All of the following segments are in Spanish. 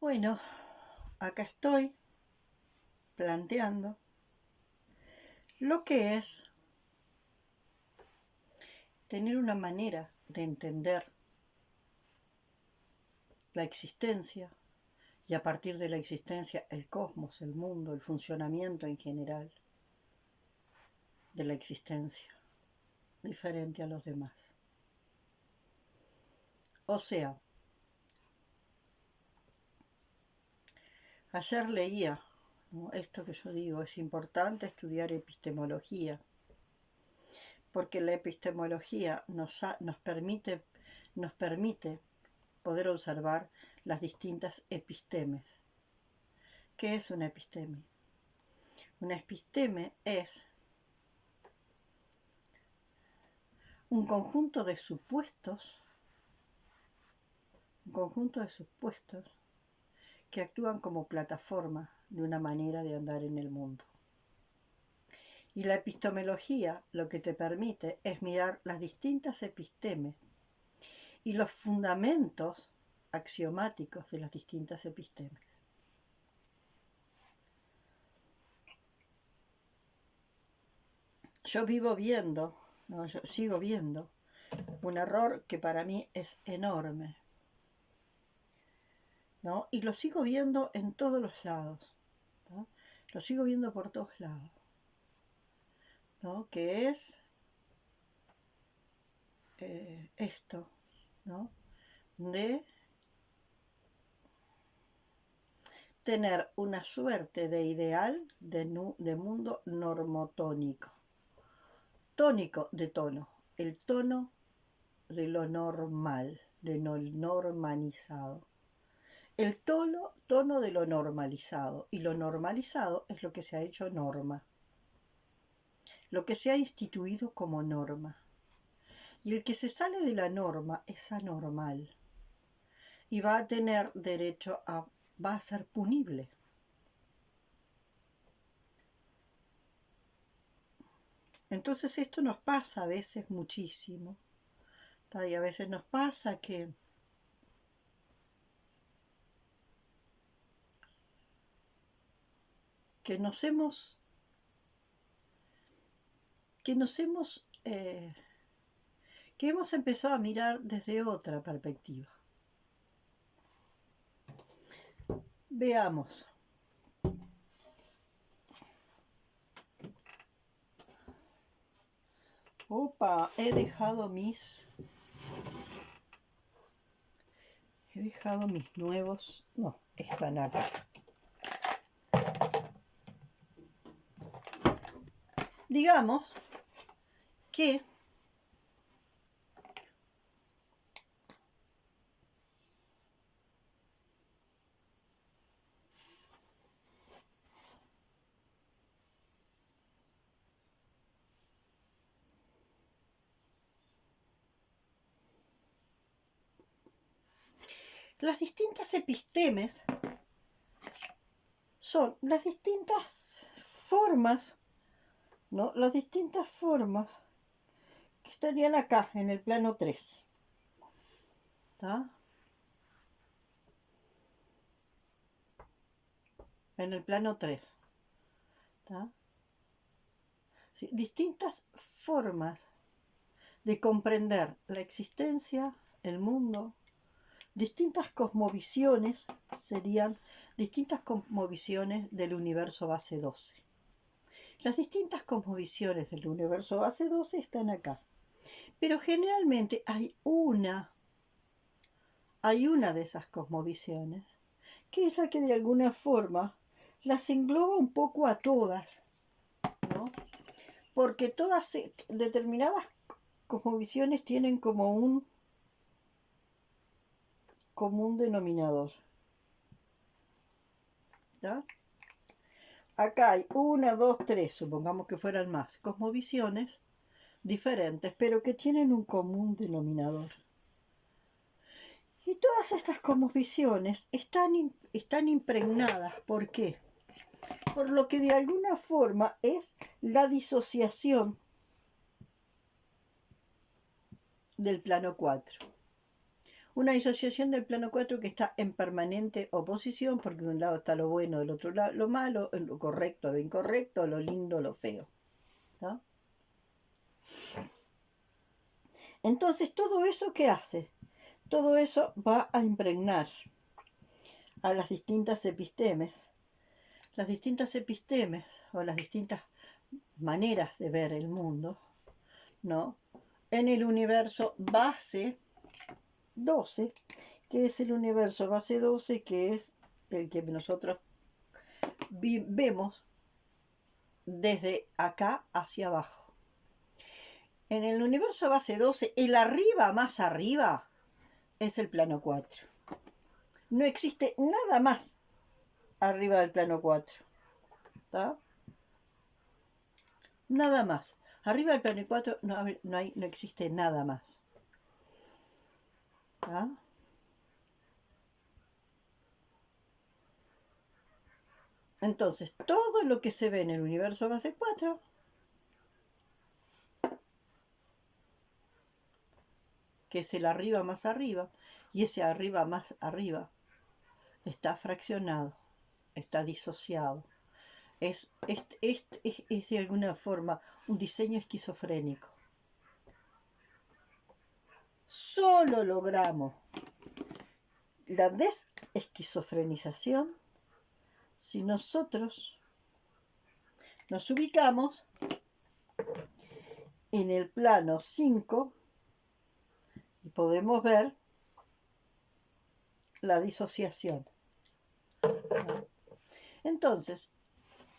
Bueno, acá estoy planteando lo que es tener una manera de entender la existencia y a partir de la existencia el cosmos, el mundo, el funcionamiento en general de la existencia, diferente a los demás. O sea, ayer leía, ¿no? Esto que yo digo, es importante estudiar epistemología, porque la epistemología nos permite poder observar las distintas epistemes. ¿Qué es una episteme? Una episteme es un conjunto de supuestos que actúan como plataforma de una manera de andar en el mundo. Y la epistemología lo que te permite es mirar las distintas epistemes y los fundamentos axiomáticos de las distintas epistemes. Yo sigo viendo un error que para mí es enorme, ¿no? Y lo sigo viendo en todos los lados, ¿no? Lo sigo viendo por todos lados, ¿no? Que es esto, ¿no? De tener una suerte de ideal de mundo normotónico. Tónico de tono, el tono de lo normal, de lo normalizado. El tono de lo normalizado, y lo normalizado es lo que se ha hecho norma, lo que se ha instituido como norma. Y el que se sale de la norma es anormal y va a tener derecho va a ser punible. Entonces esto nos pasa a veces muchísimo, y a veces nos pasa que nos hemos empezado a mirar desde otra perspectiva. Veamos. Opa, he dejado mis nuevos. No, están acá. Digamos que las distintas epistemes son las distintas formas, ¿no? Las distintas formas que estarían acá, en el plano 3. ¿Está? En el plano 3. ¿Está? Sí, distintas formas de comprender la existencia, el mundo. Distintas cosmovisiones serían distintas cosmovisiones del universo base 12. Las distintas cosmovisiones del universo base 12 están acá. Pero generalmente hay una de esas cosmovisiones que es la que de alguna forma las engloba un poco a todas, ¿no? Porque todas determinadas cosmovisiones tienen como un común denominador. ¿Ya? Acá hay 1, 2, 3, supongamos que fueran más, cosmovisiones diferentes, pero que tienen un común denominador. Y todas estas cosmovisiones están impregnadas. ¿Por qué? Por lo que de alguna forma es la disociación del plano 4. Una disociación del plano 4 que está en permanente oposición, porque de un lado está lo bueno, del otro lado lo malo, lo correcto, lo incorrecto, lo lindo, lo feo. ¿No? Entonces, ¿todo eso qué hace? Todo eso va a impregnar a las distintas epistemes. Las distintas epistemes o las distintas maneras de ver el mundo, ¿no? En el universo base 12, que es el universo base 12, que es el que nosotros vemos desde acá hacia abajo. En el universo base 12, el arriba más arriba es el plano 4. No existe nada más arriba del plano 4. ¿Está? Nada más. Arriba del plano 4 no existe nada más. ¿Está? Entonces, todo lo que se ve en el universo base 4, que es el arriba más arriba, y ese arriba más arriba, está fraccionado, está disociado. Es de alguna forma un diseño esquizofrénico. Solo logramos la desesquizofrenización si nosotros nos ubicamos en el plano 5 y podemos ver la disociación. Entonces,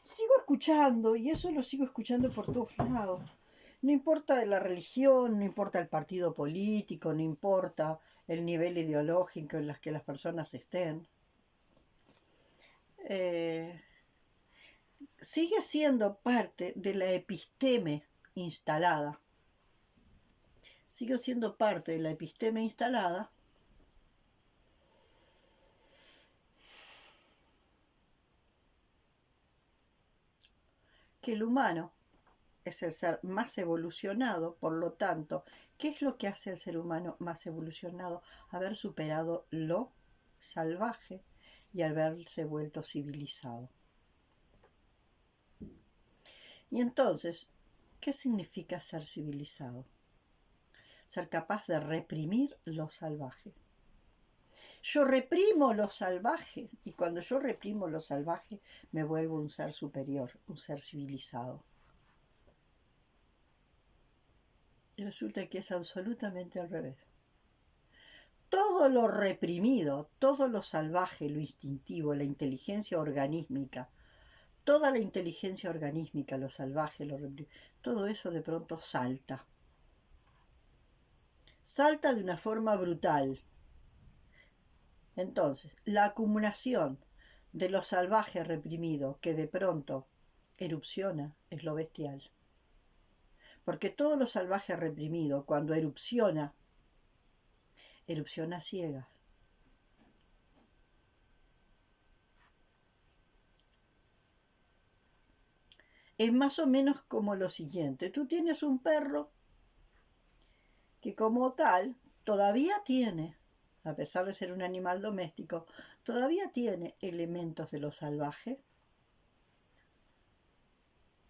sigo escuchando, y eso lo sigo escuchando por todos lados. No importa la religión, no importa el partido político, no importa el nivel ideológico en el que las personas estén. Sigue siendo parte de la episteme instalada. Sigue siendo parte de la episteme instalada que el humano es el ser más evolucionado, por lo tanto, ¿qué es lo que hace al ser humano más evolucionado? Haber superado lo salvaje y haberse vuelto civilizado. Y entonces, ¿qué significa ser civilizado? Ser capaz de reprimir lo salvaje. Yo reprimo lo salvaje, y cuando yo reprimo lo salvaje me vuelvo un ser superior, un ser civilizado. Y resulta que es absolutamente al revés. Todo lo reprimido, todo lo salvaje, lo instintivo, la inteligencia organísmica, toda la inteligencia organísmica, lo salvaje, lo reprimido, todo eso de pronto salta. Salta de una forma brutal. Entonces, la acumulación de lo salvaje reprimido que de pronto erupciona es lo bestial. Porque todo lo salvaje reprimido, cuando erupciona a ciegas. Es más o menos como lo siguiente. Tú tienes un perro que como tal todavía tiene, a pesar de ser un animal doméstico, todavía tiene elementos de lo salvaje,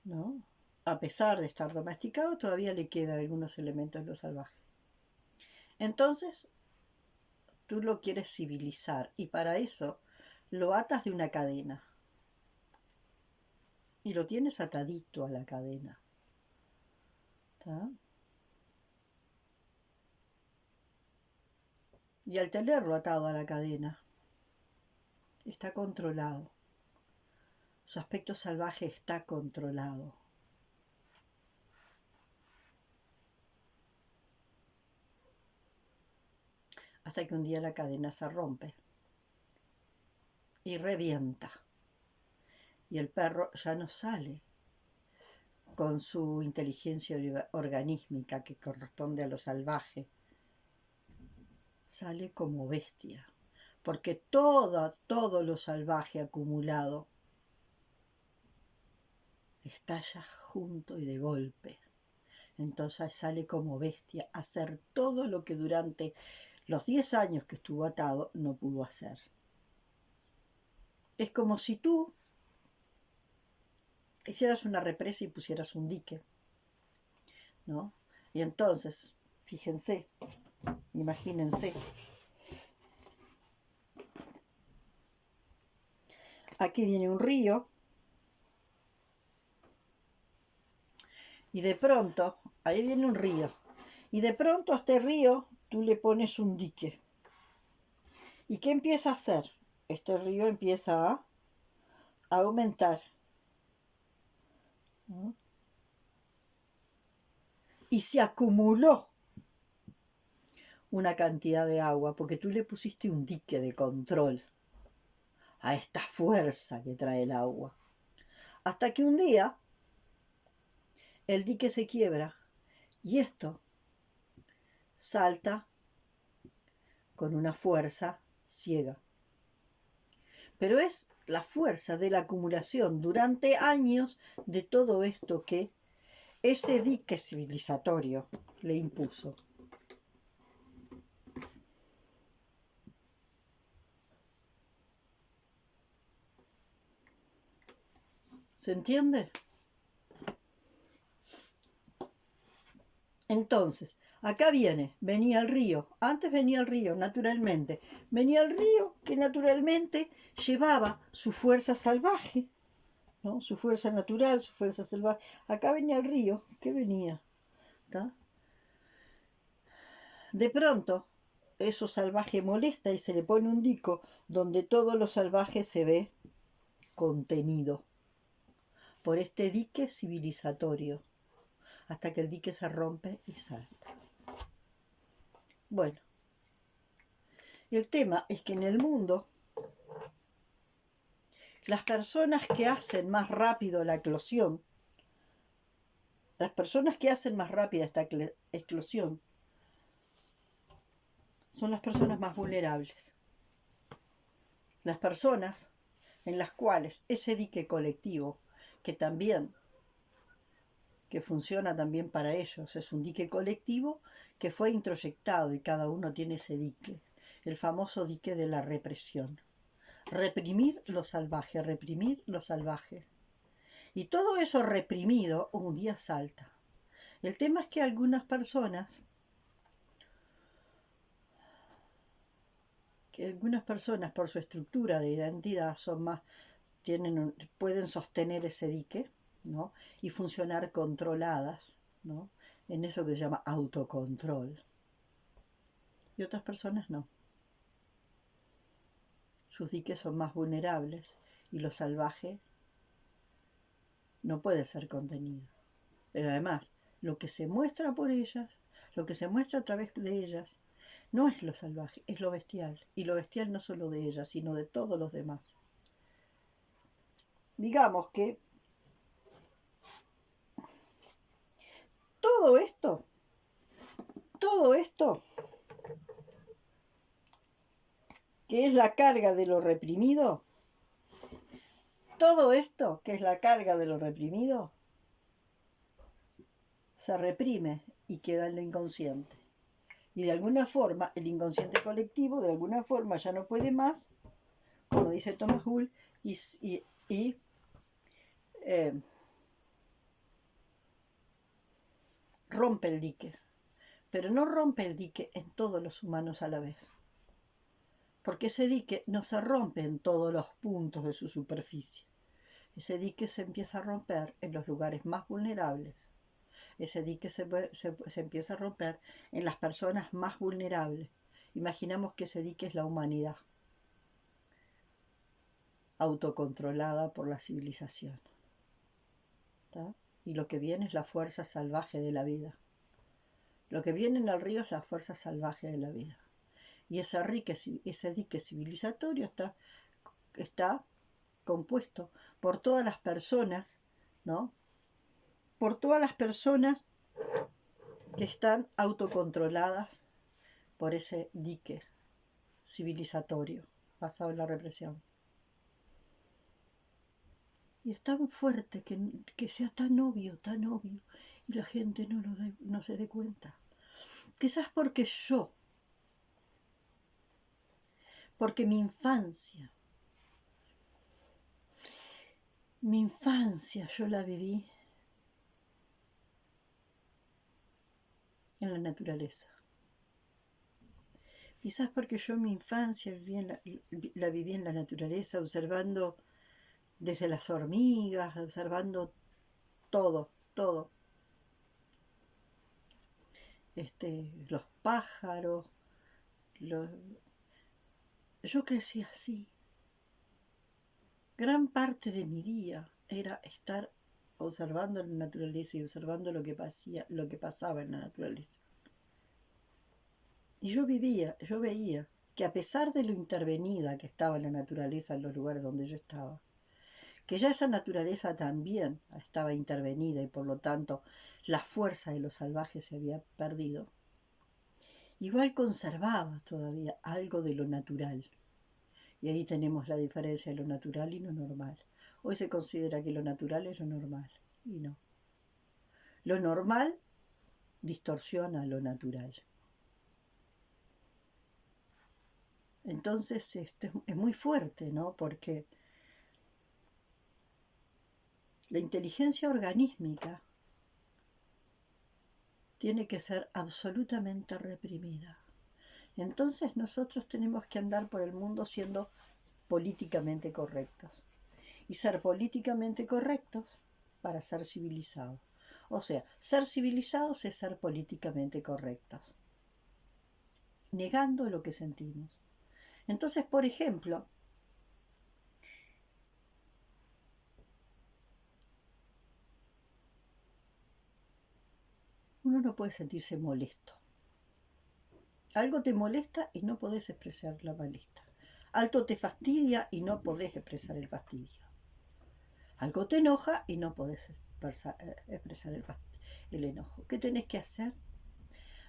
¿no? A pesar de estar domesticado, todavía le quedan algunos elementos de lo salvaje. Entonces, tú lo quieres civilizar y para eso lo atas de una cadena. Y lo tienes atadito a la cadena. ¿Está? Y al tenerlo atado a la cadena, está controlado. Su aspecto salvaje está controlado. Hasta que un día la cadena se rompe y revienta. Y el perro ya no sale con su inteligencia organísmica que corresponde a lo salvaje. Sale como bestia. Porque todo lo salvaje acumulado estalla junto y de golpe. Entonces sale como bestia a hacer todo lo que durante los 10 años que estuvo atado no pudo hacer. Es como si tú hicieras una represa y pusieras un dique, ¿no? Y entonces, fíjense, imagínense, aquí viene un río y de pronto, ahí viene un río, y de pronto a este río tú le pones un dique. ¿Y qué empieza a hacer? Este río empieza a aumentar, ¿no? Y se acumuló una cantidad de agua porque tú le pusiste un dique de control a esta fuerza que trae el agua. Hasta que un día el dique se quiebra y esto salta con una fuerza ciega. Pero es la fuerza de la acumulación durante años de todo esto que ese dique civilizatorio le impuso. ¿Se entiende? Entonces, acá venía el río, antes venía el río, naturalmente, venía el río que naturalmente llevaba su fuerza salvaje, ¿no? Su fuerza natural, su fuerza salvaje. Acá venía el río, ¿qué venía? ¿Tá? De pronto, eso salvaje molesta y se le pone un dico donde todo lo salvaje se ve contenido por este dique civilizatorio, hasta que el dique se rompe y salta. Bueno, el tema es que en el mundo las personas que hacen más rápido la eclosión, las personas que hacen más rápida esta eclosión, son las personas más vulnerables. Las personas en las cuales ese dique colectivo, que funciona también para ellos, es un dique colectivo que fue introyectado y cada uno tiene ese dique, el famoso dique de la represión. Reprimir lo salvaje, reprimir lo salvaje. Y todo eso reprimido un día salta. El tema es que algunas personas por su estructura de identidad son más, pueden sostener ese dique, ¿no? Y funcionar controladas, ¿no? En eso que se llama autocontrol. Y otras personas no. Sus diques son más vulnerables y lo salvaje no puede ser contenido. Pero además, lo que se muestra por ellas, lo que se muestra a través de ellas, no es lo salvaje, es lo bestial. Y lo bestial no solo de ellas, sino de todos los demás. Digamos que todo esto, que es la carga de lo reprimido, todo esto, que es la carga de lo reprimido, se reprime y queda en lo inconsciente. Y de alguna forma, el inconsciente colectivo, de alguna forma, ya no puede más, como dice Thomas Hull, rompe el dique. Pero no rompe el dique en todos los humanos a la vez. Porque ese dique no se rompe en todos los puntos de su superficie. Ese dique se empieza a romper en los lugares más vulnerables. Ese dique se empieza a romper en las personas más vulnerables. Imaginamos que ese dique es la humanidad, autocontrolada por la civilización. ¿Tá? Y lo que viene es la fuerza salvaje de la vida. Lo que viene en el río es la fuerza salvaje de la vida. Y ese dique civilizatorio está compuesto por todas las personas, ¿no? Por todas las personas que están autocontroladas por ese dique civilizatorio basado en la represión. Y es tan fuerte que sea tan obvio, y la gente no se dé cuenta. Quizás porque yo porque mi infancia yo la viví en la naturaleza. Quizás porque yo mi infancia la viví en la naturaleza, observando desde las hormigas, observando todo, todo. Los pájaros, yo crecí así. Gran parte de mi día era estar observando la naturaleza y observando lo que pasaba en la naturaleza. Y yo veía que a pesar de lo intervenida que estaba la naturaleza en los lugares donde yo estaba, que ya esa naturaleza también estaba intervenida y por lo tanto la fuerza de los salvajes se había perdido, igual conservaba todavía algo de lo natural. Y ahí tenemos la diferencia de lo natural y lo normal. Hoy se considera que lo natural es lo normal, y no. Lo normal distorsiona lo natural. Entonces es muy fuerte, ¿no? Porque la inteligencia organísmica tiene que ser absolutamente reprimida. Entonces nosotros tenemos que andar por el mundo siendo políticamente correctos. Y ser políticamente correctos para ser civilizados. O sea, ser civilizados es ser políticamente correctos, negando lo que sentimos. Entonces, por ejemplo, uno no puede sentirse molesto. Algo te molesta y no podés expresar la molestia. Algo te fastidia y no podés expresar el fastidio. Algo te enoja y no podés expresar el enojo. ¿Qué tenés que hacer?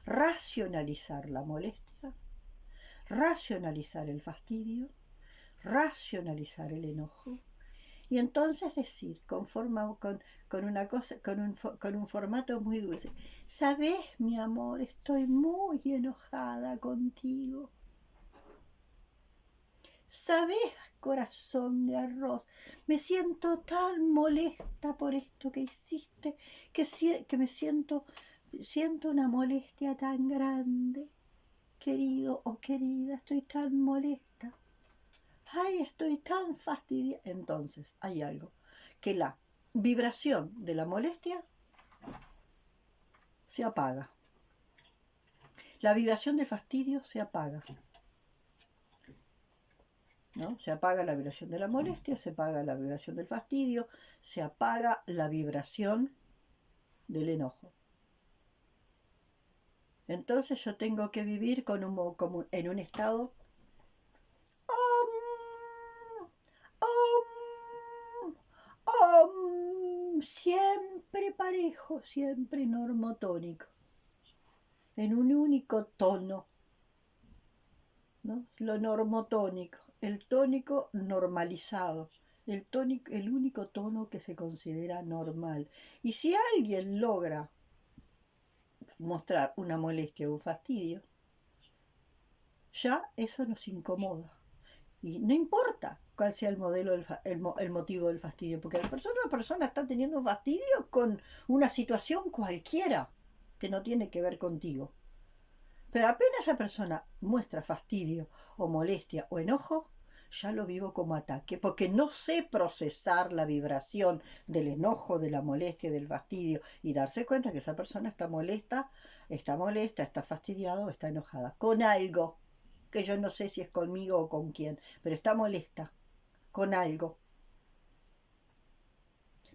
Racionalizar la molestia, racionalizar el fastidio, racionalizar el enojo, y entonces decir con un formato muy dulce: ¿sabés, mi amor? Estoy muy enojada contigo. ¿Sabés, corazón de arroz? Me siento tan molesta por esto que hiciste, que me siento una molestia tan grande. Querido o querida, estoy tan molesta. Ay, estoy tan fastidiada. Entonces, hay algo, que la vibración de la molestia se apaga. La vibración de fastidio se apaga. ¿No? Se apaga la vibración de la molestia, se apaga la vibración del fastidio, se apaga la vibración del enojo. Entonces yo tengo que vivir en un estado siempre parejo, siempre normotónico, en un único tono, ¿no? Lo normotónico, el tónico normalizado, el único tono que se considera normal. Y si alguien logra mostrar una molestia o un fastidio, ya eso nos incomoda. Y no importa cuál sea el motivo del fastidio, porque la persona está teniendo un fastidio con una situación cualquiera que no tiene que ver contigo. Pero apenas la persona muestra fastidio o molestia o enojo, ya lo vivo como ataque, porque no sé procesar la vibración del enojo, de la molestia, del fastidio, y darse cuenta que esa persona está molesta, está fastidiada o está enojada con algo, que yo no sé si es conmigo o con quién, pero está molesta con algo.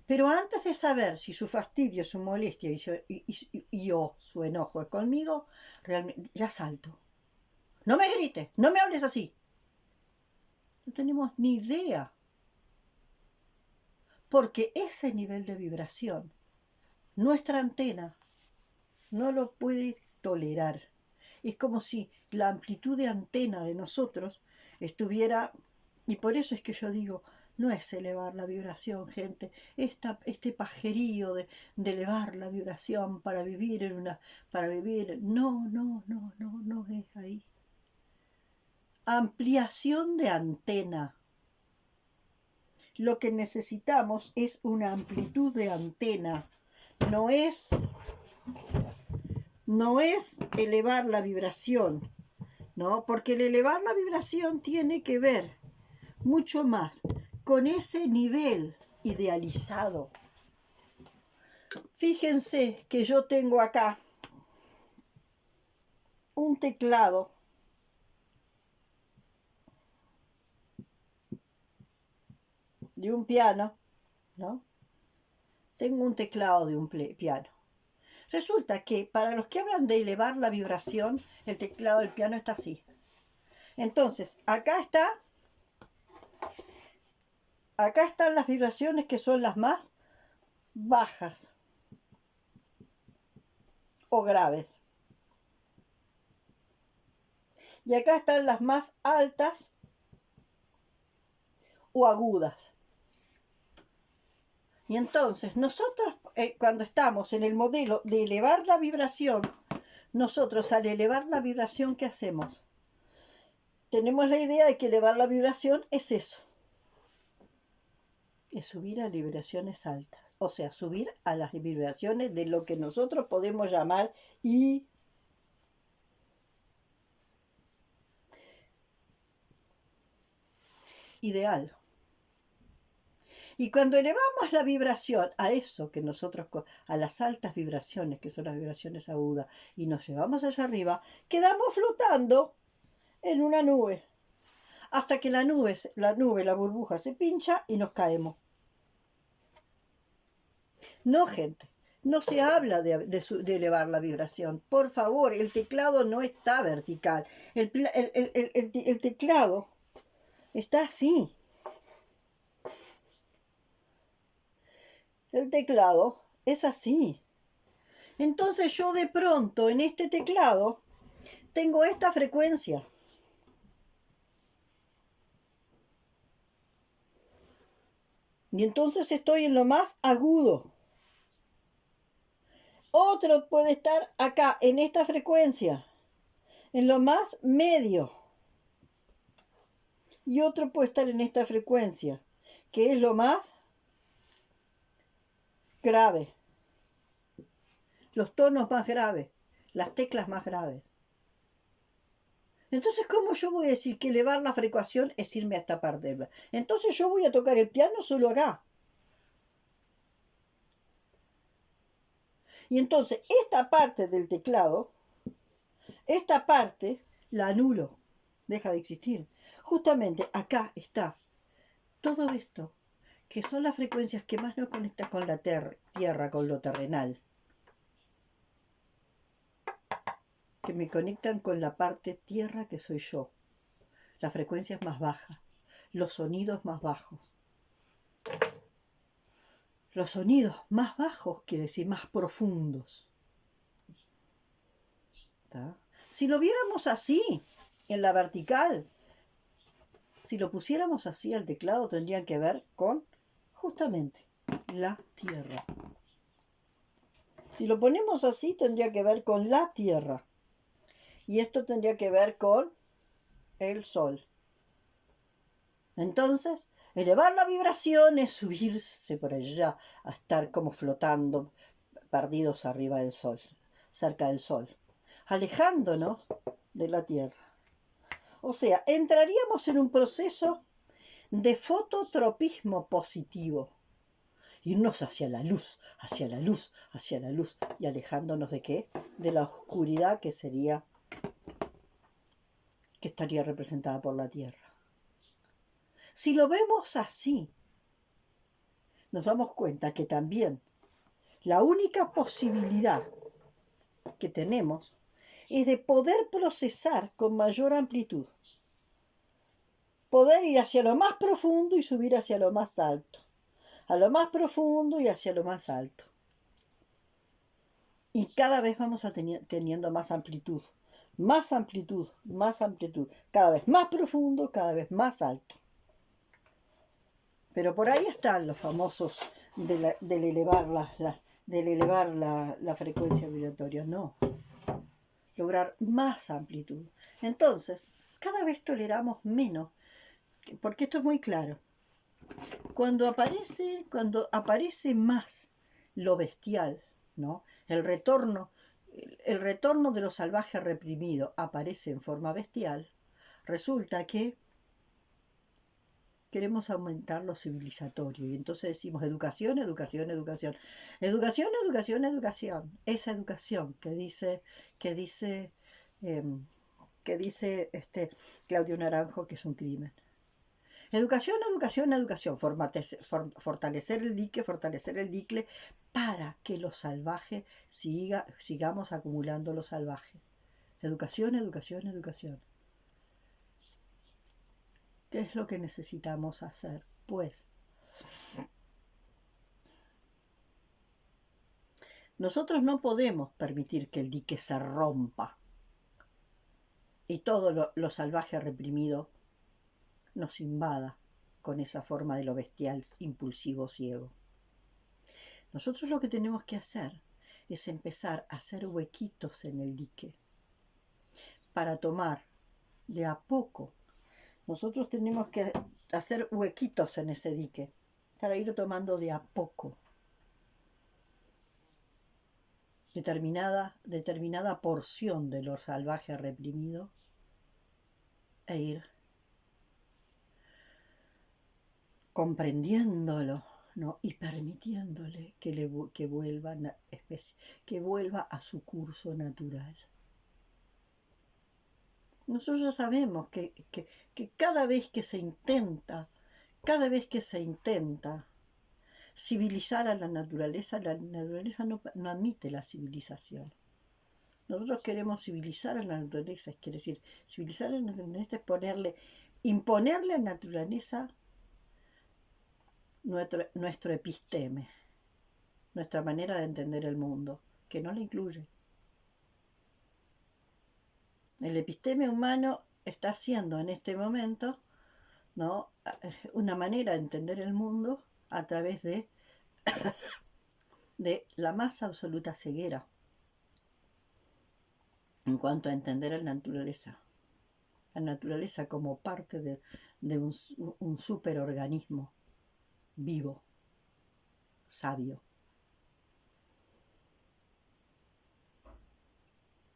Pero antes de saber si su fastidio, su molestia o su enojo es conmigo, realmente ya salto. No me grites, no me hables así. No tenemos ni idea. Porque ese nivel de vibración, nuestra antena no lo puede tolerar. Es como si la amplitud de antena de nosotros estuviera, y por eso es que yo digo, no es elevar la vibración, gente. Este pajerío de elevar la vibración para vivir no es ahí. ampliación de antena. Lo que necesitamos es una amplitud de antena. No es elevar la vibración, ¿no? Porque el elevar la vibración tiene que ver mucho más con ese nivel idealizado. Fíjense que yo tengo acá un teclado de un piano, ¿no? Tengo un teclado de un piano. Resulta que para los que hablan de elevar la vibración, el teclado del piano está así. Entonces, acá están las vibraciones que son las más bajas o graves. Y acá están las más altas o agudas. Y entonces nosotros cuando estamos en el modelo de elevar la vibración, nosotros al elevar la vibración, ¿qué hacemos? Tenemos la idea de que elevar la vibración es eso. Es subir a vibraciones altas. O sea, subir a las vibraciones de lo que nosotros podemos llamar ideal. Y cuando elevamos la vibración a eso que nosotros, a las altas vibraciones, que son las vibraciones agudas, y nos llevamos allá arriba, quedamos flotando en una nube. Hasta que la burbuja se pincha y nos caemos. No, gente, no se habla de elevar la vibración. Por favor, el teclado no está vertical. El teclado está así. El teclado es así. Entonces yo de pronto en este teclado tengo esta frecuencia. Y entonces estoy en lo más agudo. Otro puede estar acá en esta frecuencia, en lo más medio. Y otro puede estar en esta frecuencia, que es lo más grave. Los tonos más graves, las teclas más graves. Entonces, ¿cómo yo voy a decir que elevar la frecuencia es irme a esta parte? Entonces yo voy a tocar el piano solo acá. Y entonces esta parte del teclado, esta parte la anulo, deja de existir. Justamente acá está todo esto, que son las frecuencias que más nos conectan con la tierra, con lo terrenal. Que me conectan con la parte tierra que soy yo. Las frecuencias más bajas, los sonidos más bajos. Los sonidos más bajos quiere decir más profundos. ¿Tá? Si lo viéramos así, en la vertical, si lo pusiéramos así al teclado, tendrían que ver con justamente la tierra. Si lo ponemos así, tendría que ver con la tierra. Y esto tendría que ver con el sol. Entonces, elevar la vibración es subirse por allá, a estar como flotando, perdidos arriba del sol, cerca del sol, alejándonos de la tierra. O sea, entraríamos en un proceso de fototropismo positivo. Irnos hacia la luz, hacia la luz, hacia la luz. ¿Y alejándonos de qué? De la oscuridad que estaría representada por la tierra. Si lo vemos así, nos damos cuenta que también la única posibilidad que tenemos es de poder procesar con mayor amplitud. Poder ir hacia lo más profundo y subir hacia lo más alto. A lo más profundo y hacia lo más alto. Y cada vez vamos teniendo más amplitud. Más amplitud, más amplitud. Cada vez más profundo, cada vez más alto. Pero por ahí están los famosos del elevar la frecuencia vibratoria. No. Lograr más amplitud. Entonces, cada vez toleramos menos, porque esto es muy claro. Cuando aparece más lo bestial, ¿no? El retorno de lo salvaje reprimido aparece en forma bestial, resulta que queremos aumentar lo civilizatorio y entonces decimos educación, educación, educación, educación, educación, educación. Esa educación que dice, eh, Claudio Naranjo que es un crimen. Educación, educación, educación. Fortalecer el dique para que lo salvaje sigamos acumulando lo salvaje. Educación, educación, educación. ¿Qué es lo que necesitamos hacer? Pues nosotros no podemos permitir que el dique se rompa y todo lo salvaje reprimido nos invada con esa forma de lo bestial, impulsivo, ciego. Nosotros lo que tenemos que hacer es empezar a hacer huequitos en el dique para tomar de a poco. Nosotros tenemos que hacer huequitos en ese dique para ir tomando de a poco determinada porción de lo salvaje reprimido e ir comprendiéndolo, ¿no? Y permitiéndole que vuelva a su curso natural. Nosotros ya sabemos que cada vez que se intenta civilizar a la naturaleza no admite la civilización. Nosotros queremos civilizar a la naturaleza, quiere decir, civilizar a la naturaleza es imponerle a la naturaleza nuestro episteme, nuestra manera de entender el mundo, que no la incluye. El episteme humano está siendo en este momento, ¿no?, una manera de entender el mundo a través de la más absoluta ceguera en cuanto a entender a la naturaleza como parte de un superorganismo vivo, sabio.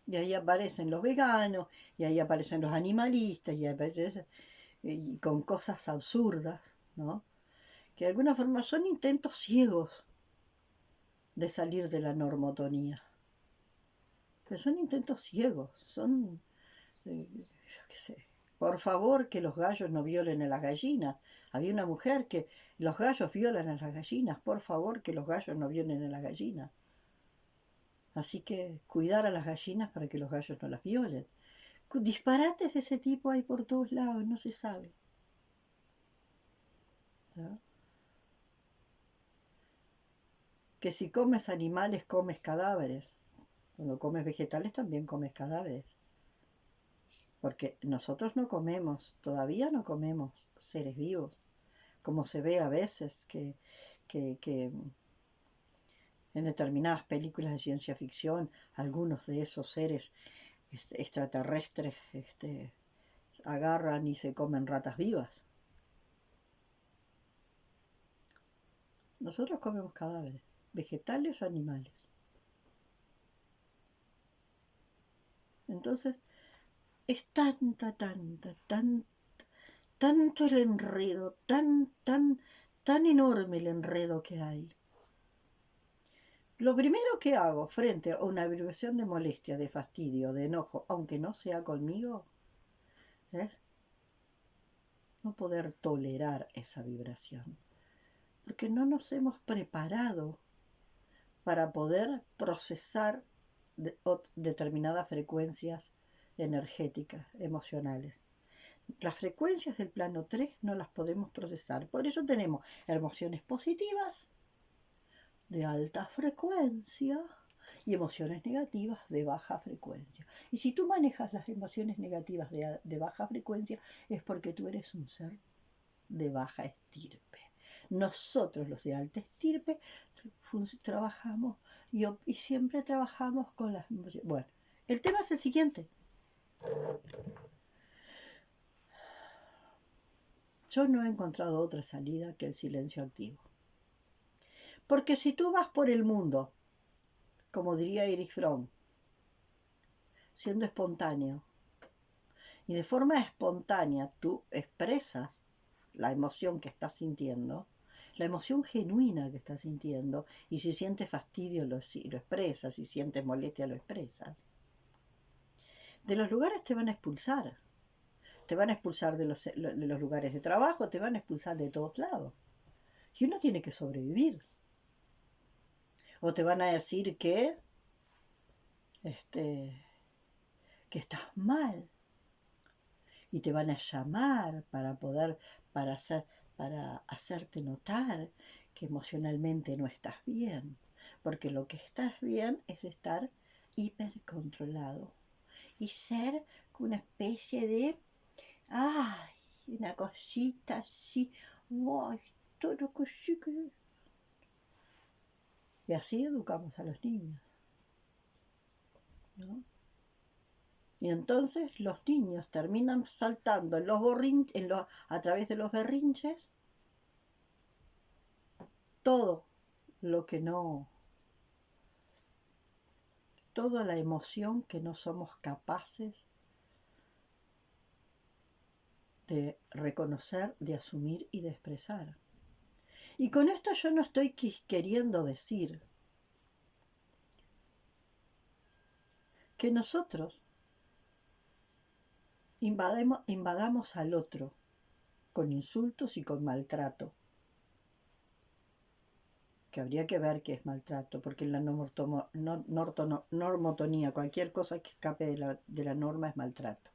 Y ahí aparecen los veganos, y ahí aparecen los animalistas, y con cosas absurdas, ¿no? Que de alguna forma son intentos ciegos de salir de la normotonía. Pero son intentos ciegos, yo qué sé. Por favor, que los gallos no violen a las gallinas. Había una mujer que los gallos violan a las gallinas. Por favor, que los gallos no violen a las gallinas. Así que cuidar a las gallinas para que los gallos no las violen. Disparates de ese tipo hay por todos lados, no se sabe. ¿No? Que si comes animales, comes cadáveres. Cuando comes vegetales, también comes cadáveres. Porque nosotros todavía no comemos seres vivos. Como se ve a veces que en determinadas películas de ciencia ficción, algunos de esos seres extraterrestres agarran y se comen ratas vivas. Nosotros comemos cadáveres, vegetales o animales. Entonces, es tanto el enredo, tan enorme el enredo que hay. Lo primero que hago frente a una vibración de molestia, de fastidio, de enojo, aunque no sea conmigo, es no poder tolerar esa vibración. Porque no nos hemos preparado para poder procesar determinadas frecuencias energéticas, emocionales. Las frecuencias del plano 3 no las podemos procesar. Por eso tenemos emociones positivas de alta frecuencia y emociones negativas de baja frecuencia. Y si tú manejas las emociones negativas de baja frecuencia, es porque tú eres un ser de baja estirpe. Nosotros, los de alta estirpe, trabajamos y siempre trabajamos con las emociones. Bueno, el tema es el siguiente. Yo no he encontrado otra salida que el silencio activo. Porque si tú vas por el mundo, como diría Erich Fromm, siendo espontáneo, y de forma espontánea tú expresas la emoción que estás sintiendo, la emoción genuina que estás sintiendo, y si sientes fastidio lo expresas, si sientes molestia lo expresas, de los lugares te van a expulsar. Te van a expulsar de los lugares de trabajo, te van a expulsar de todos lados. Y uno tiene que sobrevivir. O te van a decir que estás mal. Y te van a llamar para hacerte notar que emocionalmente no estás bien. Porque lo que estás bien es estar hipercontrolado. Y ser una especie de, ay, una cosita así, ay, todo cosí que... Y así educamos a los niños, ¿no? Y entonces los niños terminan saltando a través de los berrinches todo lo que no, toda la emoción que no somos capaces de reconocer, de asumir y de expresar. Y con esto yo no estoy queriendo decir que nosotros invadamos al otro con insultos y con maltrato, que habría que ver qué es maltrato, porque en la normotonía, cualquier cosa que escape de la norma es maltrato.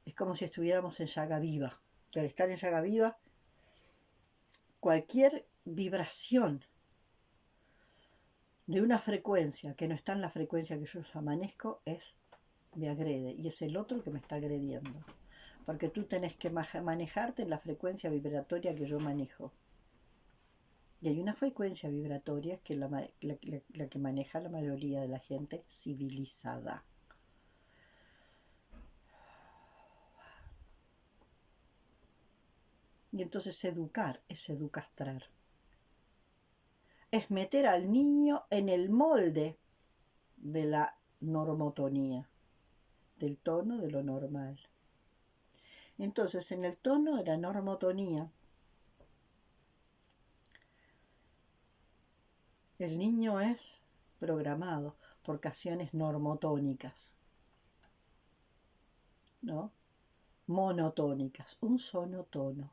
Es como si estuviéramos en llaga viva. Y al estar en llaga viva, cualquier vibración de una frecuencia que no está en la frecuencia que yo amanezco me agrede, y es el otro que me está agrediendo. Porque tú tenés que manejarte en la frecuencia vibratoria que yo manejo. Y hay una frecuencia vibratoria que es la que maneja la mayoría de la gente civilizada. Y entonces educar es educastrar. Es meter al niño en el molde de la normotonía, del tono de lo normal. Entonces, en el tono de la normotonía, el niño es programado por canciones normotónicas, ¿no? Monotónicas, un solo tono.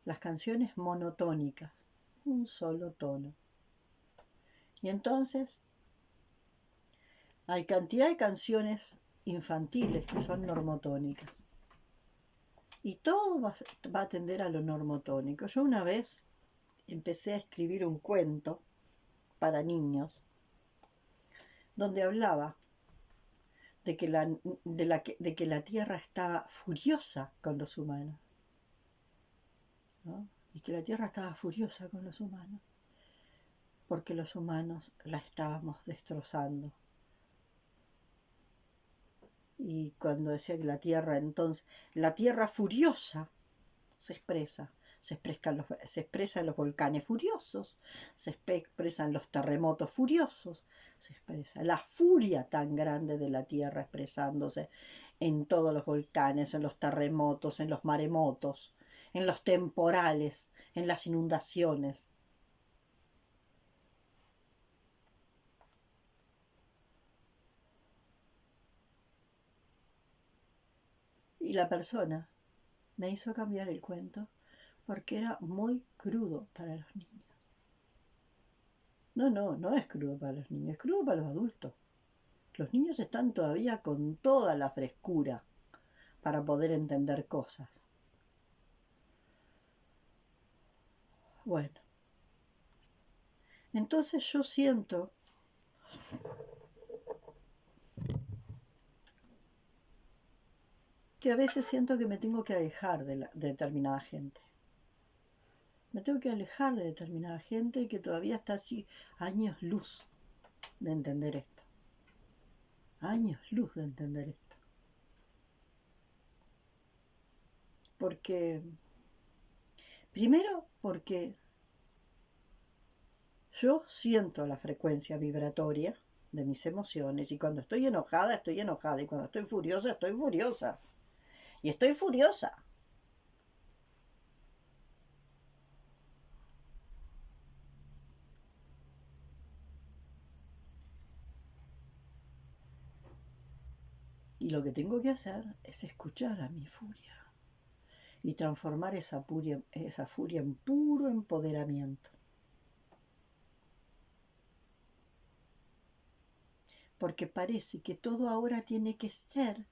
Las canciones monotónicas, un solo tono. Y entonces hay cantidad de canciones infantiles que son normotónicas. Y todo va a tender a lo normotónico. Yo una vez empecé a escribir un cuento para niños donde hablaba de que la Tierra estaba furiosa con los humanos, ¿no? Y que la Tierra estaba furiosa con los humanos porque los humanos la estábamos destrozando. Y cuando decía que la Tierra furiosa se expresa. Se expresan los volcanes furiosos, se expresan los terremotos furiosos, se expresa la furia tan grande de la Tierra expresándose en todos los volcanes, en los terremotos, en los maremotos, en los temporales, en las inundaciones. Y la persona me hizo cambiar el cuento porque era muy crudo para los niños. No es crudo para los niños, es crudo para los adultos. Los niños están todavía con toda la frescura para poder entender cosas. Bueno, entonces yo siento que a veces siento que me tengo que alejar de determinada gente. Me tengo que alejar de determinada gente que todavía está así años luz de entender esto. Años luz de entender esto. Porque, primero, porque yo siento la frecuencia vibratoria de mis emociones y cuando estoy enojada y cuando estoy furiosa y estoy furiosa. Y lo que tengo que hacer es escuchar a mi furia y transformar esa furia en puro empoderamiento. Porque parece que todo ahora tiene que ser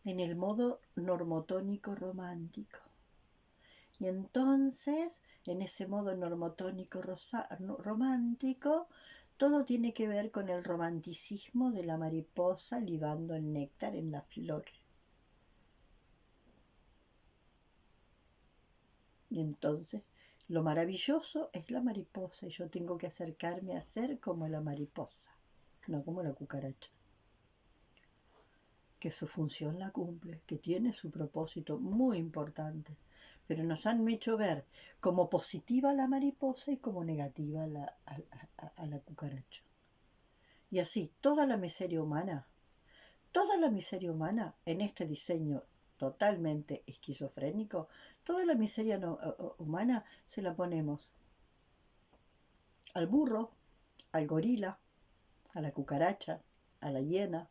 en el modo normotónico romántico. Y entonces, en ese modo normotónico romántico, todo tiene que ver con el romanticismo de la mariposa libando el néctar en la flor. Y entonces, lo maravilloso es la mariposa y yo tengo que acercarme a ser como la mariposa, no como la cucaracha. Que su función la cumple, que tiene su propósito muy importante, pero nos han hecho ver como positiva la mariposa y como negativa a la cucaracha. Y así, toda la miseria humana en este diseño totalmente esquizofrénico, toda la miseria humana se la ponemos al burro, al gorila, a la cucaracha, a la hiena.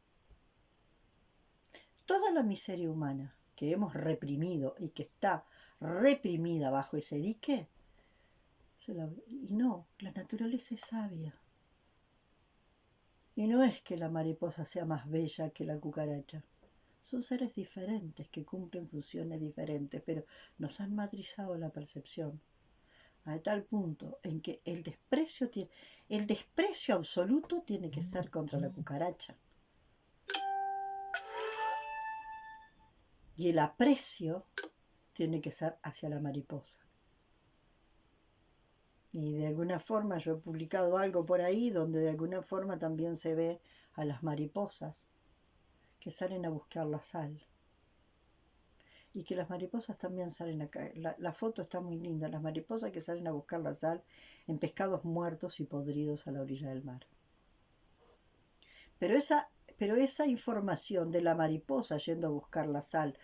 Toda la miseria humana que hemos reprimido y que está reprimida bajo ese dique, y no, la naturaleza es sabia. Y no es que la mariposa sea más bella que la cucaracha. Son seres diferentes que cumplen funciones diferentes, pero nos han madrizado la percepción a tal punto en que el desprecio absoluto tiene que ser contra la cucaracha. Y el aprecio tiene que ser hacia la mariposa. Y de alguna forma yo he publicado algo por ahí donde de alguna forma también se ve a las mariposas que salen a buscar la sal. Y que las mariposas también salen acá. La foto está muy linda. Las mariposas que salen a buscar la sal en pescados muertos y podridos a la orilla del mar. Pero esa información de la mariposa yendo a buscar la sal,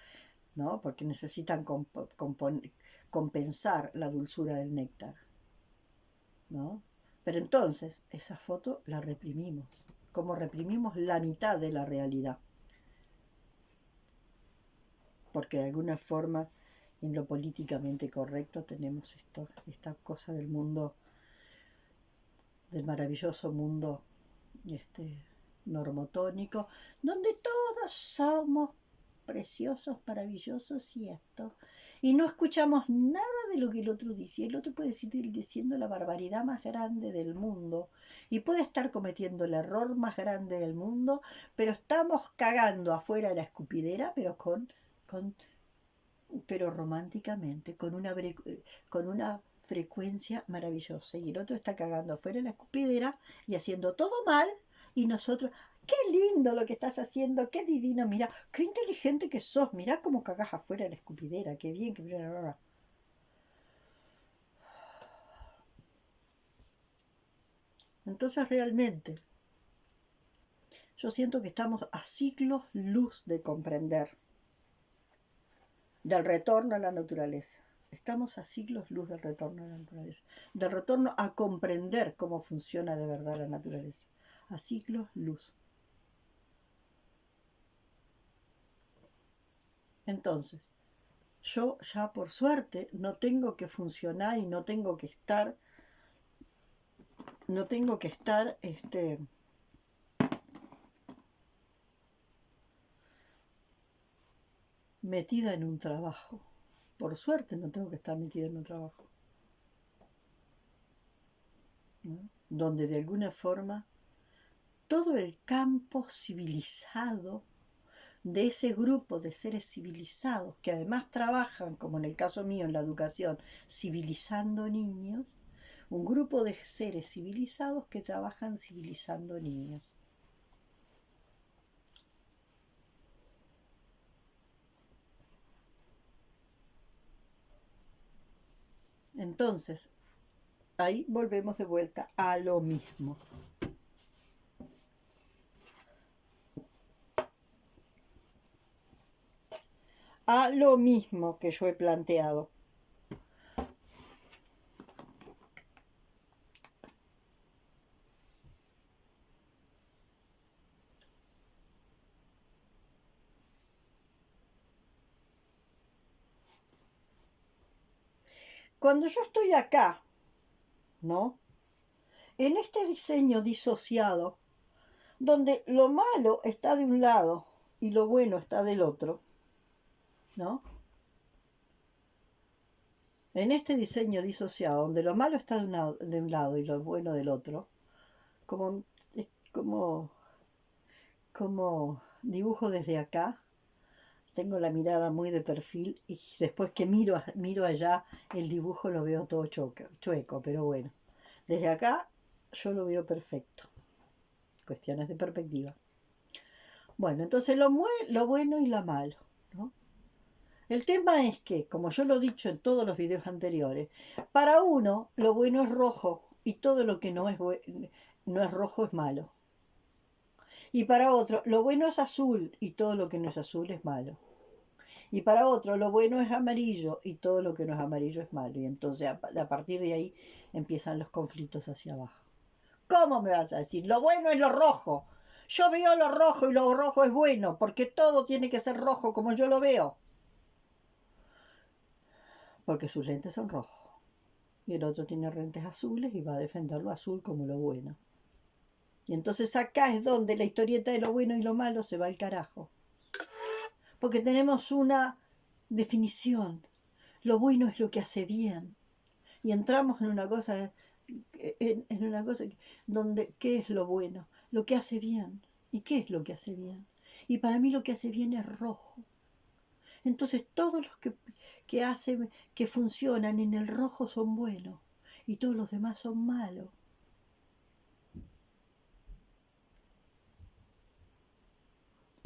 ¿no? Porque necesitan compensar la dulzura del néctar, ¿no? Pero entonces, esa foto la reprimimos, como reprimimos la mitad de la realidad. Porque de alguna forma, en lo políticamente correcto, tenemos esta cosa del mundo, del maravilloso mundo normotónico, donde todos somos preciosos, maravillosos y esto. Y no escuchamos nada de lo que el otro dice. El otro puede seguir diciendo la barbaridad más grande del mundo y puede estar cometiendo el error más grande del mundo, pero estamos cagando afuera de la escupidera, pero románticamente, con una frecuencia maravillosa. Y el otro está cagando afuera de la escupidera y haciendo todo mal. Y nosotros, qué lindo lo que estás haciendo, qué divino, mira, qué inteligente que sos, mira cómo cagás afuera de la escupidera, qué bien, qué bien. Entonces realmente yo siento que estamos a siglos luz de comprender del retorno a la naturaleza. Estamos a siglos luz del retorno a la naturaleza, del retorno a comprender cómo funciona de verdad la naturaleza. A siglos luz. Entonces, yo ya por suerte no tengo que funcionar y no tengo que estar metida en un trabajo. Por suerte no tengo que estar metida en un trabajo, ¿no? Donde de alguna forma todo el campo civilizado de ese grupo de seres civilizados que además trabajan, como en el caso mío en la educación, civilizando niños, un grupo de seres civilizados que trabajan civilizando niños. Entonces, ahí volvemos de vuelta a lo mismo. A lo mismo que yo he planteado. Cuando yo estoy acá, ¿no? En este diseño disociado, donde lo malo está de un lado y lo bueno está del otro, ¿no? En este diseño disociado, donde lo malo está de un lado y lo bueno del otro, como, como, como dibujo desde acá, tengo la mirada muy de perfil y después que miro allá, el dibujo lo veo todo chueco, pero bueno, desde acá yo lo veo perfecto. Cuestiones de perspectiva. Bueno, entonces lo bueno y lo malo, ¿no? El tema es que, como yo lo he dicho en todos los videos anteriores, para uno lo bueno es rojo y todo lo que no es rojo es malo. Y para otro, lo bueno es azul y todo lo que no es azul es malo. Y para otro, lo bueno es amarillo y todo lo que no es amarillo es malo. Y entonces a partir de ahí empiezan los conflictos hacia abajo. ¿Cómo me vas a decir? Lo bueno es lo rojo. Yo veo lo rojo y lo rojo es bueno, porque todo tiene que ser rojo como yo lo veo. Porque sus lentes son rojos. Y el otro tiene lentes azules y va a defender lo azul como lo bueno. Y entonces acá es donde la historieta de lo bueno y lo malo se va al carajo. Porque tenemos una definición. Lo bueno es lo que hace bien. Y entramos en una cosa, donde, ¿qué es lo bueno? Lo que hace bien. ¿Y qué es lo que hace bien? Y para mí lo que hace bien es rojo. Entonces todos los que funcionan en el rojo son buenos y todos los demás son malos.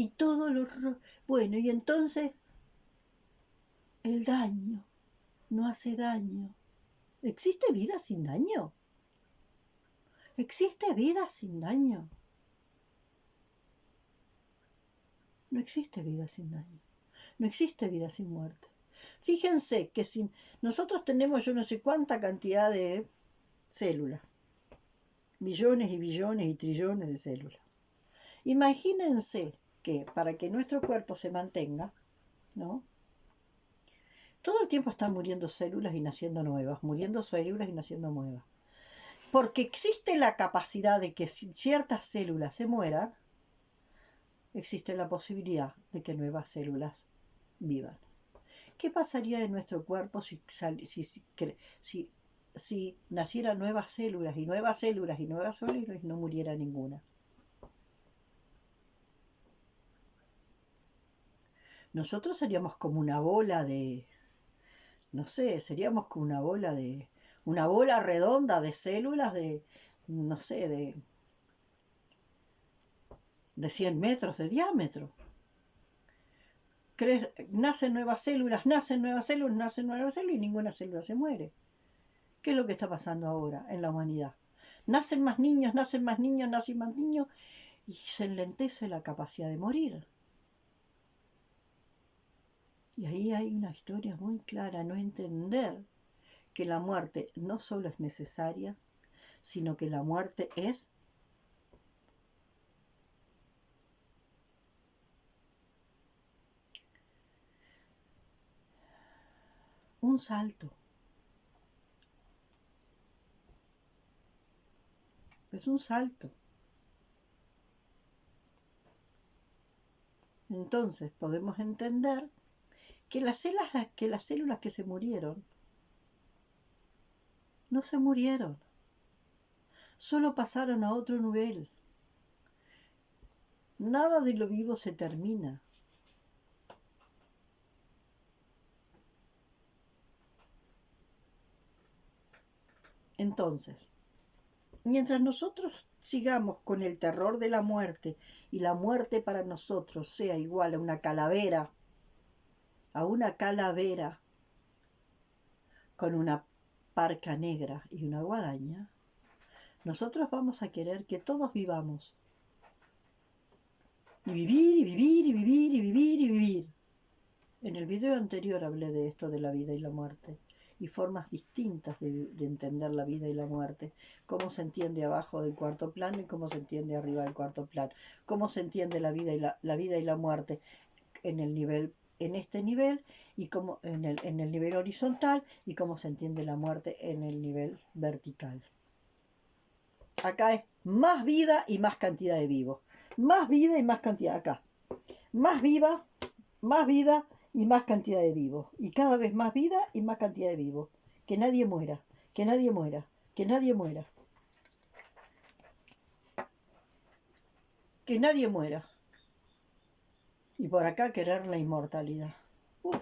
Y todo lo bueno, y entonces el daño no hace daño. ¿Existe vida sin daño? ¿Existe vida sin daño? No existe vida sin daño. No existe vida sin muerte. Fíjense que si nosotros tenemos yo no sé cuánta cantidad de células, billones y billones y trillones de células. Imagínense que para que nuestro cuerpo se mantenga, ¿no? Todo el tiempo están muriendo células y naciendo nuevas, muriendo células y naciendo nuevas. Porque existe la capacidad de que si ciertas células se mueran, existe la posibilidad de que nuevas células vivan. ¿Qué pasaría en nuestro cuerpo si nacieran nuevas células y nuevas células y nuevas células y no muriera ninguna? Nosotros seríamos como una bola de, no sé, seríamos como una bola redonda de células de, no sé, de 100 metros de diámetro. Nacen nuevas células, nacen nuevas células, nacen nuevas células y ninguna célula se muere. ¿Qué es lo que está pasando ahora en la humanidad? Nacen más niños, nacen más niños, nacen más niños y se enlentece la capacidad de morir. Y ahí hay una historia muy clara, no entender que la muerte no solo es necesaria, sino que la muerte es un salto. Es un salto. Entonces podemos entender que las células que se murieron no se murieron, solo pasaron a otro nivel. Nada de lo vivo se termina. Entonces, mientras nosotros sigamos con el terror de la muerte y la muerte para nosotros sea igual a una calavera con una parca negra y una guadaña, nosotros vamos a querer que todos vivamos. Y vivir, y vivir, y vivir, y vivir, y vivir. En el video anterior hablé de esto de la vida y la muerte y formas distintas de entender la vida y la muerte, cómo se entiende abajo del cuarto plano y cómo se entiende arriba del cuarto plano, cómo se entiende la vida y la muerte en el nivel, en este nivel, y cómo en el nivel horizontal, y cómo se entiende la muerte en el nivel vertical. Acá es más vida y más cantidad de vivos, más vida y más cantidad acá, más vida y más cantidad de vivos. Y cada vez más vida y más cantidad de vivos. Que nadie muera, que nadie muera, que nadie muera. Que nadie muera. Y por acá querer la inmortalidad. Uf.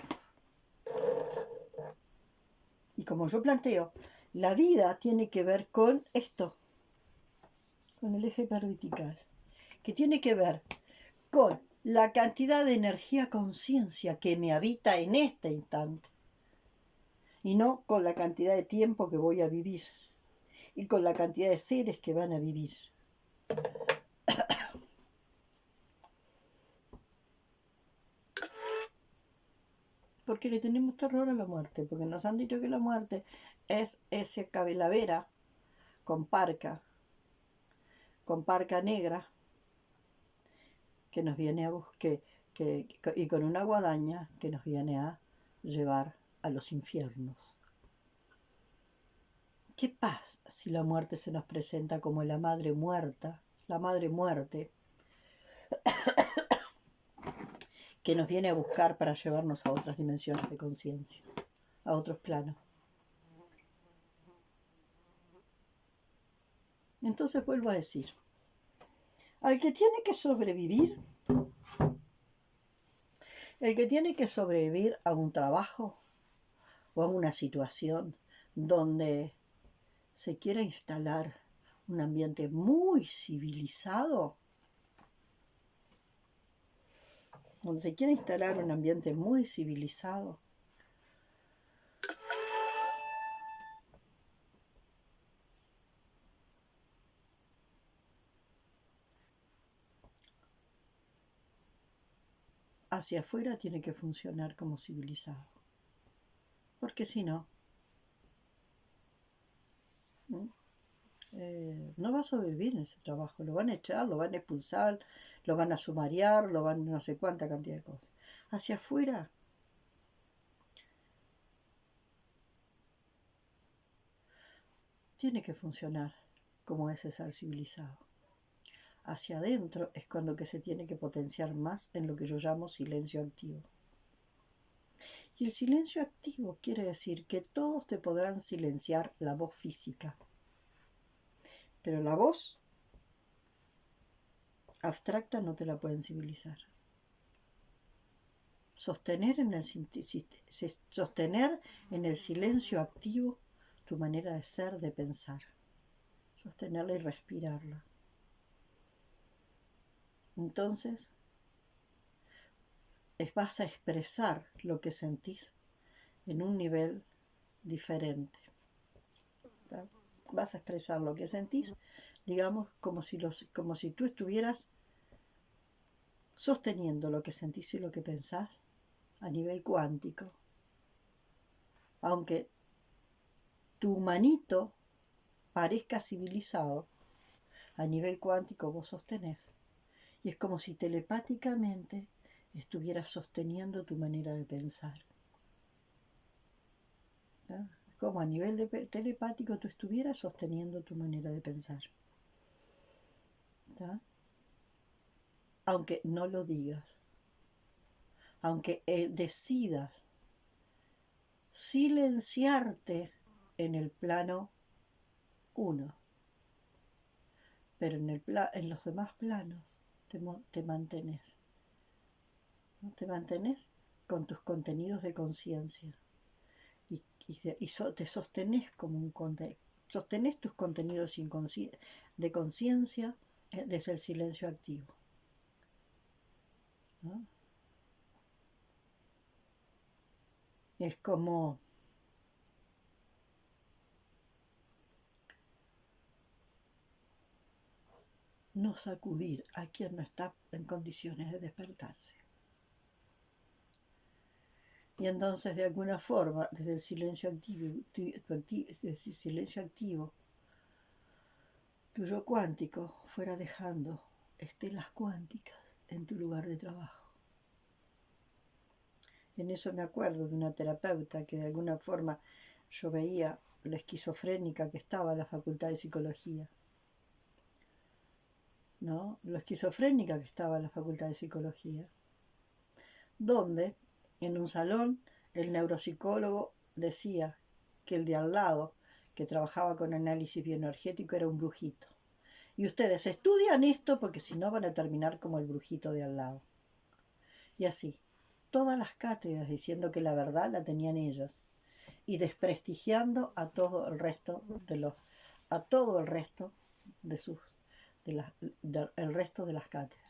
Y como yo planteo, la vida tiene que ver con esto, con el eje vertical, que tiene que ver con la cantidad de energía conciencia que me habita en este instante. Y no con la cantidad de tiempo que voy a vivir y con la cantidad de seres que van a vivir. Porque le tenemos terror a la muerte, porque nos han dicho que la muerte es ese calavera con parca negra, que nos viene a buscar, y con una guadaña que nos viene a llevar a los infiernos. ¿Qué pasa si la muerte se nos presenta como la madre muerta, la madre muerte, que nos viene a buscar para llevarnos a otras dimensiones de conciencia, a otros planos? Entonces vuelvo a decir, al que tiene que sobrevivir, el que tiene que sobrevivir a un trabajo o a una situación donde se quiera instalar un ambiente muy civilizado, donde se quiera instalar un ambiente muy civilizado, hacia afuera tiene que funcionar como civilizado, porque si no, no va a sobrevivir en ese trabajo, lo van a echar, lo van a expulsar, lo van a sumariar, lo van a no sé cuánta cantidad de cosas. Hacia afuera tiene que funcionar como ese ser civilizado. Hacia adentro es cuando que se tiene que potenciar más en lo que yo llamo silencio activo. Y el silencio activo quiere decir que todos te podrán silenciar la voz física, pero la voz abstracta no te la pueden civilizar. Sostener en el silencio activo tu manera de ser, de pensar. Sostenerla y respirarla. Entonces, vas a expresar lo que sentís en un nivel diferente. ¿Tá? Vas a expresar lo que sentís, digamos, como si tú estuvieras sosteniendo lo que sentís y lo que pensás a nivel cuántico. Aunque tu manito parezca civilizado, a nivel cuántico vos sostenés. Y es como si telepáticamente estuvieras sosteniendo tu manera de pensar. ¿Tá? Como a nivel telepático tú estuvieras sosteniendo tu manera de pensar. ¿Tá? Aunque no lo digas. Aunque decidas silenciarte en el plano 1. Pero en los demás planos te mantenés. ¿No? Te mantenés con tus contenidos de conciencia. Te sostenés como sostenés tus contenidos de conciencia desde el silencio activo. ¿No? Es como no sacudir a quien no está en condiciones de despertarse. Y entonces, de alguna forma, desde el silencio activo, tu yo cuántico fuera dejando estelas cuánticas en tu lugar de trabajo. En eso me acuerdo de una terapeuta que de alguna forma yo veía lo esquizofrénica que estaba en la Facultad de Psicología, ¿no? Lo esquizofrénica que estaba en la Facultad de Psicología, donde en un salón el neuropsicólogo decía que el de al lado, que trabajaba con análisis bioenergético, era un brujito. Y ustedes estudian esto porque si no van a terminar como el brujito de al lado. Y así, todas las cátedras diciendo que la verdad la tenían ellos y desprestigiando a todo el resto de el resto de las cátedras.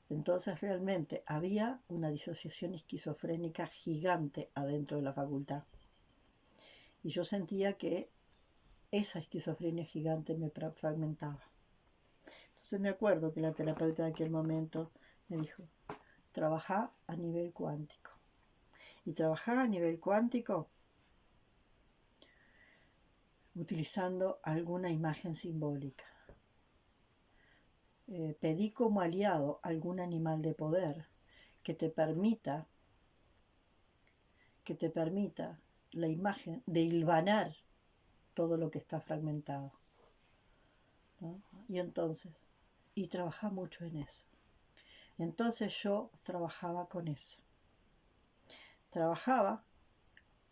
Entonces realmente había una disociación esquizofrénica gigante adentro de la facultad. Y yo sentía que esa esquizofrenia gigante me fragmentaba. Entonces me acuerdo que la terapeuta de aquel momento me dijo, trabajá a nivel cuántico. Y trabajar a nivel cuántico utilizando alguna imagen simbólica. Pedí como aliado algún animal de poder que te permita la imagen de hilvanar todo lo que está fragmentado, ¿no? Y trabajaba mucho en eso. Entonces yo trabajaba con eso. Trabajaba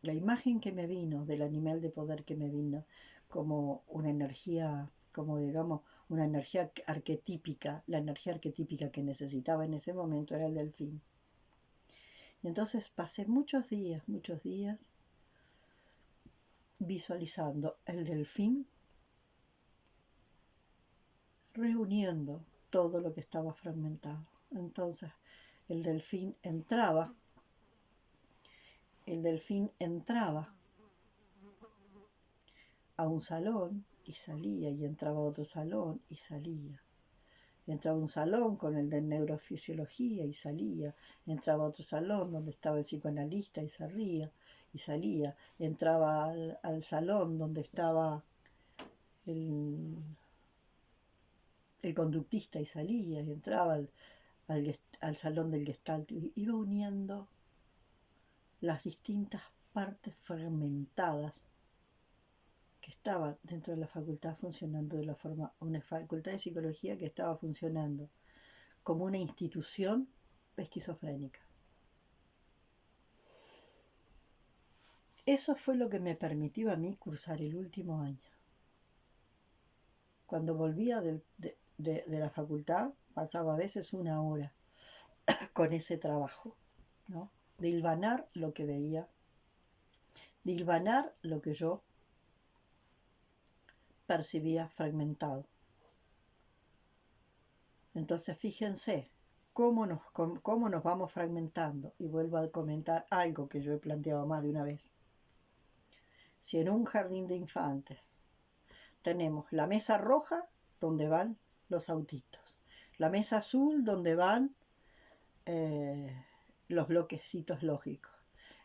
la imagen que me vino del animal de poder que me vino como una energía, como digamos, una energía arquetípica. La energía arquetípica que necesitaba en ese momento era el delfín. Y entonces pasé muchos días visualizando el delfín reuniendo todo lo que estaba fragmentado. Entonces el delfín entraba a un salón y salía, y entraba a otro salón y salía. Entraba a un salón con el de neurofisiología y salía. Entraba a otro salón donde estaba el psicoanalista y salía. Entraba al salón donde estaba el conductista y salía. Y entraba al salón del Gestalt. Y iba uniendo las distintas partes fragmentadas que estaban dentro de la facultad funcionando de la forma, una facultad de psicología que estaba funcionando como una institución esquizofrénica. Eso fue lo que me permitió a mí cursar el último año. Cuando volvía de la facultad, pasaba a veces una hora con ese trabajo, ¿no? De hilvanar lo que veía, de hilvanar lo que yo percibía fragmentado. Entonces fíjense cómo nos vamos fragmentando. Y vuelvo a comentar algo que yo he planteado más de una vez. Si en un jardín de infantes tenemos la mesa roja donde van los autitos, la mesa azul donde van los bloquecitos lógicos,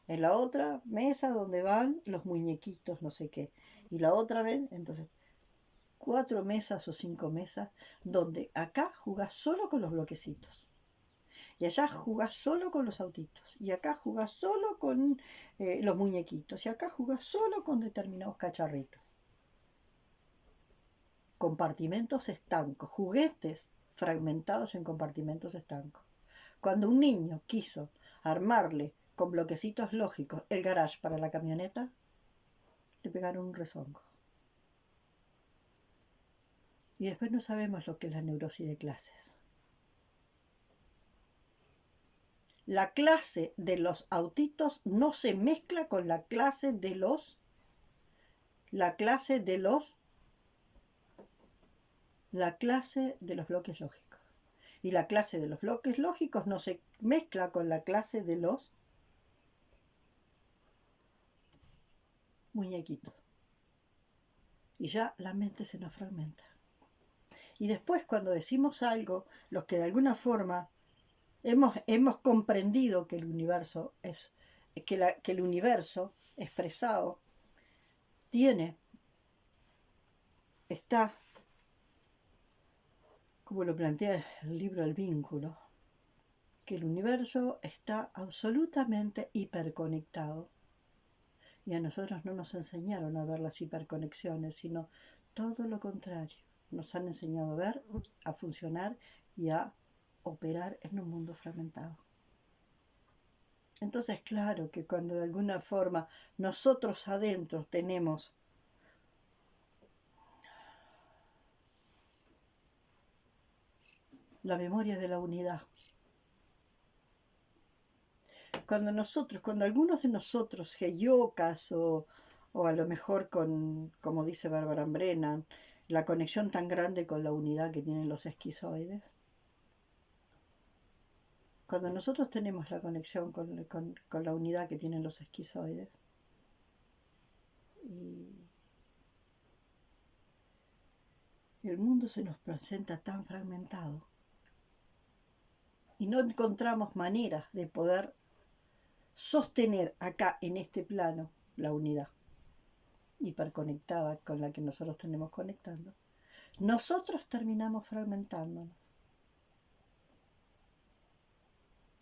en la otra mesa donde van los muñequitos no sé qué, y la otra vez, entonces 4 mesas o 5 mesas donde acá jugás solo con los bloquecitos y allá jugás solo con los autitos y acá jugás solo con los muñequitos y acá jugás solo con determinados cacharritos. Compartimentos estancos, juguetes fragmentados en compartimentos estancos. Cuando un niño quiso armarle con bloquecitos lógicos el garage para la camioneta, le pegaron un rezongo. Y después no sabemos lo que es la neurosis de clases. La clase de los autitos no se mezcla con la clase de los bloques lógicos. Y la clase de los bloques lógicos no se mezcla con la clase de los muñequitos. Y ya la mente se nos fragmenta. Y después cuando decimos algo, los que de alguna forma hemos comprendido que el universo es, que el universo expresado está, como lo plantea el libro El Vínculo, que el universo está absolutamente hiperconectado. Y a nosotros no nos enseñaron a ver las hiperconexiones, sino todo lo contrario. Nos han enseñado a ver, a funcionar y a operar en un mundo fragmentado. Entonces, claro que cuando de alguna forma nosotros adentro tenemos la memoria de la unidad, cuando algunos de nosotros, heyokas o a lo mejor con, como dice Barbara Brennan, la conexión tan grande con la unidad que tienen los esquizoides, cuando nosotros tenemos la conexión con la unidad que tienen los esquizoides, y el mundo se nos presenta tan fragmentado y no encontramos maneras de poder sostener acá en este plano la unidad hiperconectada con la que nosotros tenemos conectando, nosotros terminamos fragmentándonos.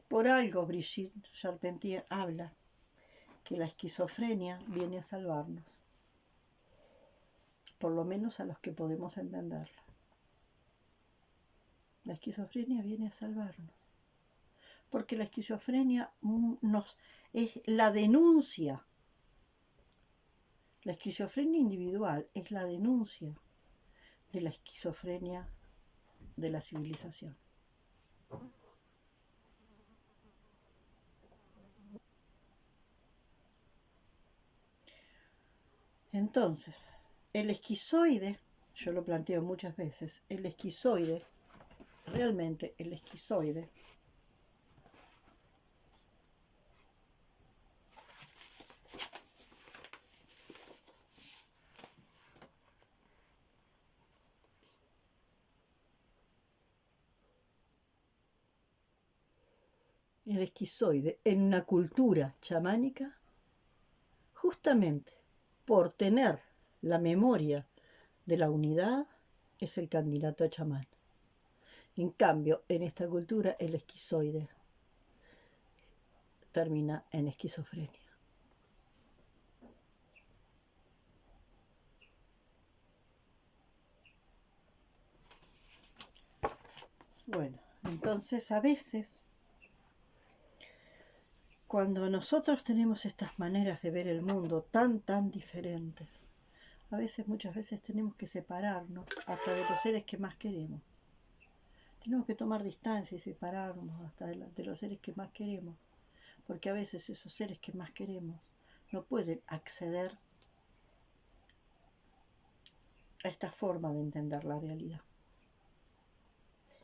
Por algo Brigitte Charpentier habla que la esquizofrenia viene a salvarnos, por lo menos a los que podemos entenderla. La esquizofrenia viene a salvarnos, porque la esquizofrenia es la denuncia. La esquizofrenia individual es la denuncia de la esquizofrenia de la civilización. Entonces, el esquizoide, yo lo planteo muchas veces, el esquizoide, realmente el esquizoide, en una cultura chamánica, justamente por tener la memoria de la unidad, es el candidato a chamán. En cambio, en esta cultura, el esquizoide termina en esquizofrenia. Bueno, entonces a veces, cuando nosotros tenemos estas maneras de ver el mundo tan diferentes, muchas veces tenemos que separarnos hasta de los seres que más queremos. Tenemos que tomar distancia y separarnos hasta de los seres que más queremos, porque a veces esos seres que más queremos no pueden acceder a esta forma de entender la realidad.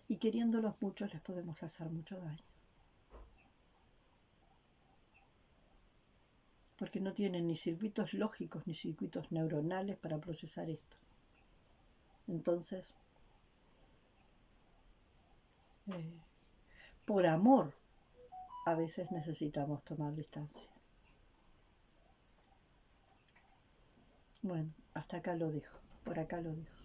Y queriéndolos mucho les podemos hacer mucho daño. Porque no tienen ni circuitos lógicos ni circuitos neuronales para procesar esto. Entonces, por amor, a veces necesitamos tomar distancia. Bueno, hasta acá lo dejo, por acá lo dejo.